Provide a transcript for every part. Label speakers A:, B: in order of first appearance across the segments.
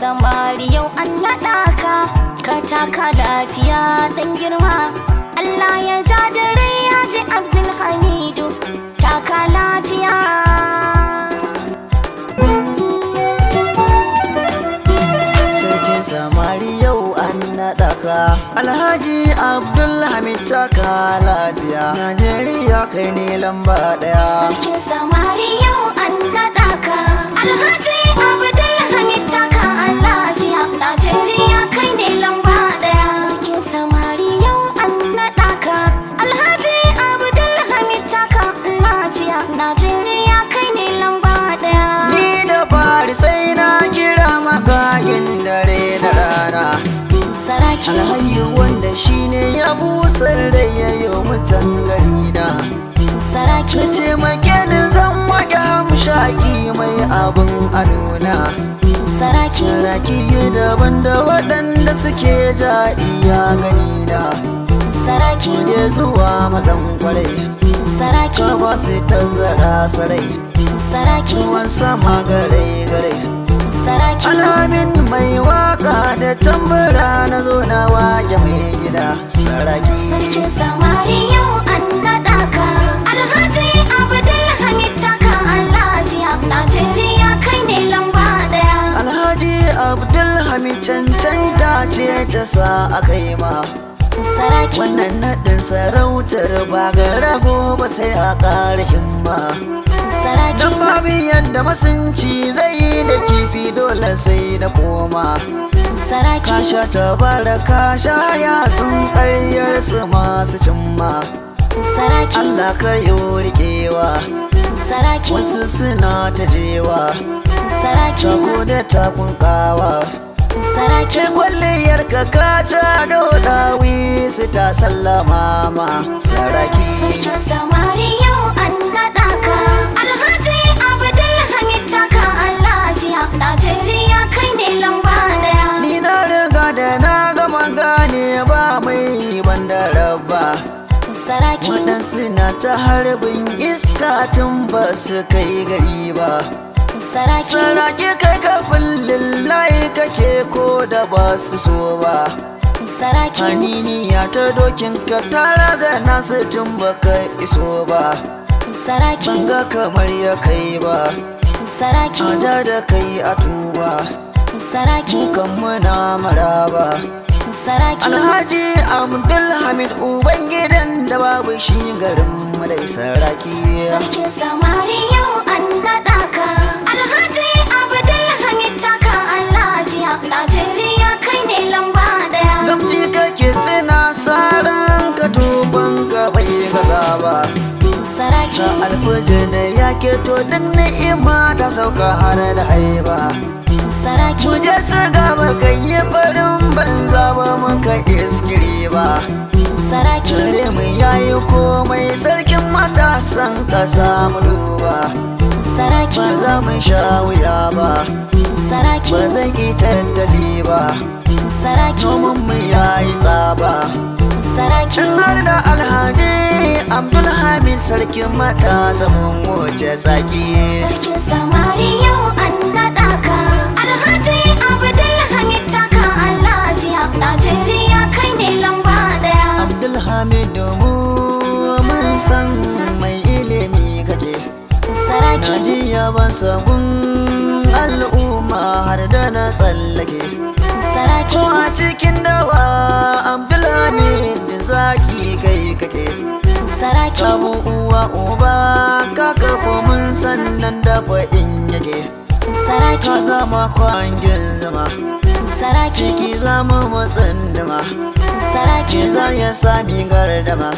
A: samari yau an naɗa ka taka lafiya dan girma. Allah ya ja da rai ya ji Abdulhamidu taka lafiya.
B: Sarkin samari yau an naɗa ka Alhaji Abdulhamid taka lafiya. Najeriya kai ne lamba ɗaya.
A: Sarkin samari yau an naɗa ka Alhaji Abdulhamid taka lafiya. Najeriya kai ne lamba ɗaya. Sarkin samari yau an naɗa ka Alhaji Abdulhamid taka lafiya. Najeriya kai ne lamba ɗaya.
B: Ni da fari sai na kira magayin dare da rana.
A: Saraki
B: Alhaji wanda shine ya busar da yayo mutan gari na.
A: Saraki
B: Ka ce makenin zan waƙe hamshaki mai abin adona.
A: Saraki
B: Saraki daban da waɗanda suke ja iya gani na.
A: Saraki
B: Je zuwa mazan kwarai
A: Saraki
B: ka ba su tazara sarai.
A: Saraki
B: Ruwan sama garai garai.
A: Saraki
B: Alamin mai waka da tambura na zo na waje mai gida saraki.
A: Sarkin samari yau an naɗa ka Alhaji Abdulhamid taka lafiya. Najeriya kai ne lamba ɗaya.
B: Alhaji Abdulhamid cancanta ce ta sa aka yi ma
A: Saraki
B: wannan naɗin sarautar ba ga rago ba sai a ƙara himma.
A: Saraki
B: Dan babu yadda masunci zai yi da kifi dole sai da koma.
A: Saraki
B: Kasha ta bara kasha ya sun ƙaryar su masu cimma.
A: Saraki
B: Allah ka yi riƙewa
A: Saraki
B: wasu suna ta jewa.
A: Saraki
B: Tako da takun kawa
A: Saraki
B: ke kwalliyar ka ta dodawi su ta sallama ma saraki.
A: Sarkin samari yau an naɗa ka Alhaji Abdulhamid taka lafiya. Najeriya kai ne lamba ɗaya.
B: Ni na riga da na gama gane ba mai banda rabba.
A: Saraki
B: Waɗansu na ta harbin iska tun ba su kai gari ba.
A: Saraki
B: Saraki kai kafin lillahi kake ko da ba su so ba.
A: Saraki
B: Haniniya ta dokin ka tara zana su tun baka iso ba.
A: Saraki
B: Banga kamar ya kai ba.
A: Saraki
B: Aja da kai a tuba.
A: Saraki
B: Kan muna maraba.
A: Saraki
B: Alhaji Abdulhamid ubangidan da babu shi garin mu dai saraki.
A: Sarkin samari yau an naɗa ka Alhaji Abdulhamid taka lafiya. Najeriya kai ne lamba ɗaya.
B: Gamji kake suna saran ka tuban ka bai gaza ba.
A: Saraki
B: Ka alfajir da ya keto duk ni'ima ta sauka har da haiba.
A: Saraki
B: Muje su gaba kai yi farin banza ba muka iskiri ba.
A: Saraki
B: Tare mu yayi komai sarkin matasan ƙasa mu duba.
A: Saraki
B: Ba za mu sha wuya ba,
A: Saraki
B: ba zan ki tattali ba.
A: Saraki
B: Noman mu yayi tsaba.
A: Saraki
B: In har da Alhaji Abdulhamid sarkin matasa mun wuce tsaki.
A: Sarkin samari yau an naɗa ka Alhaji Abdulhamid taka lafiya. Najeriya kai ne lamba ɗaya.
B: Abdulhamid mu mun san mai ilimi kake.
A: Saraki
B: Najiya ban sabon al'umma har da na tsallake.
A: Saraki
B: Ko a cikin dawa Abdulhamid zaki kai kake.
A: Saraki
B: Kamu uwa uba ka kafa mun sannan dafa in yake.
A: Saraki
B: Ka zama kwangin zama
A: Saraki
B: ciki zama matsin dama.
A: Saraki
B: Ke za ya sami gardama.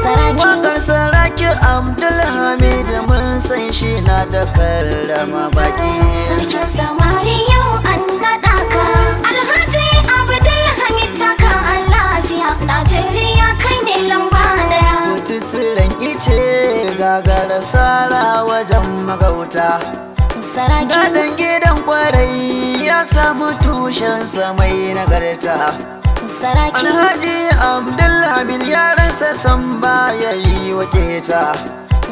A: Saraki
B: Wakar saraki Abdulhamid mun san shi na da karrama baki.
A: Sarkin samari yau an naɗa ka Alhaji Abdulhamid taka lafiya. Najeriya kai ne lamba ɗaya.
B: Kututturen ice gagara sara wajen magauta.
A: Saraki
B: Gadon gidan kwarai ya samu tushensa mai nagarta.
A: Saraki
B: Alhaji Abdulhamid ya rasa san baya yi wa keta.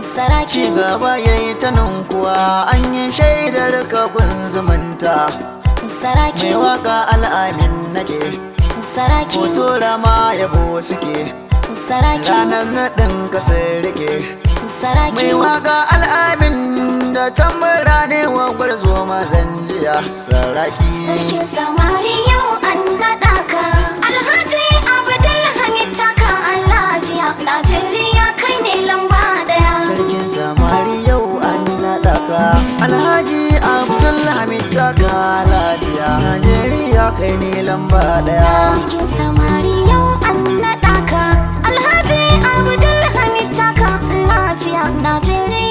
A: Saraki
B: Ci gaba ya yi ta ninkuwa an yi shaidar kabin zumunta.
A: Saraki,
B: mai waka al'amin nake,
A: saraki,
B: hoto rama yabo suke,
A: saraki,
B: ranar naɗin kasar rike.
A: saraki,
B: Mai waka al'amin da tambara ne wa gwarzo mazan jiya saraki.
A: sarkin samari yau an naɗa ka. Alhaji Abdulhamid taka a lafiya, Najeriya kai ne lamba ɗaya.
B: Sarkin samari yau an naɗa ka. Alhaji Abdulhamid taka lafiya, Najeriya kai ne lamba ɗaya.
A: Sarkin samari yau an naɗa ka. Alhaji Abdulhamid taka lafiya, Najeriya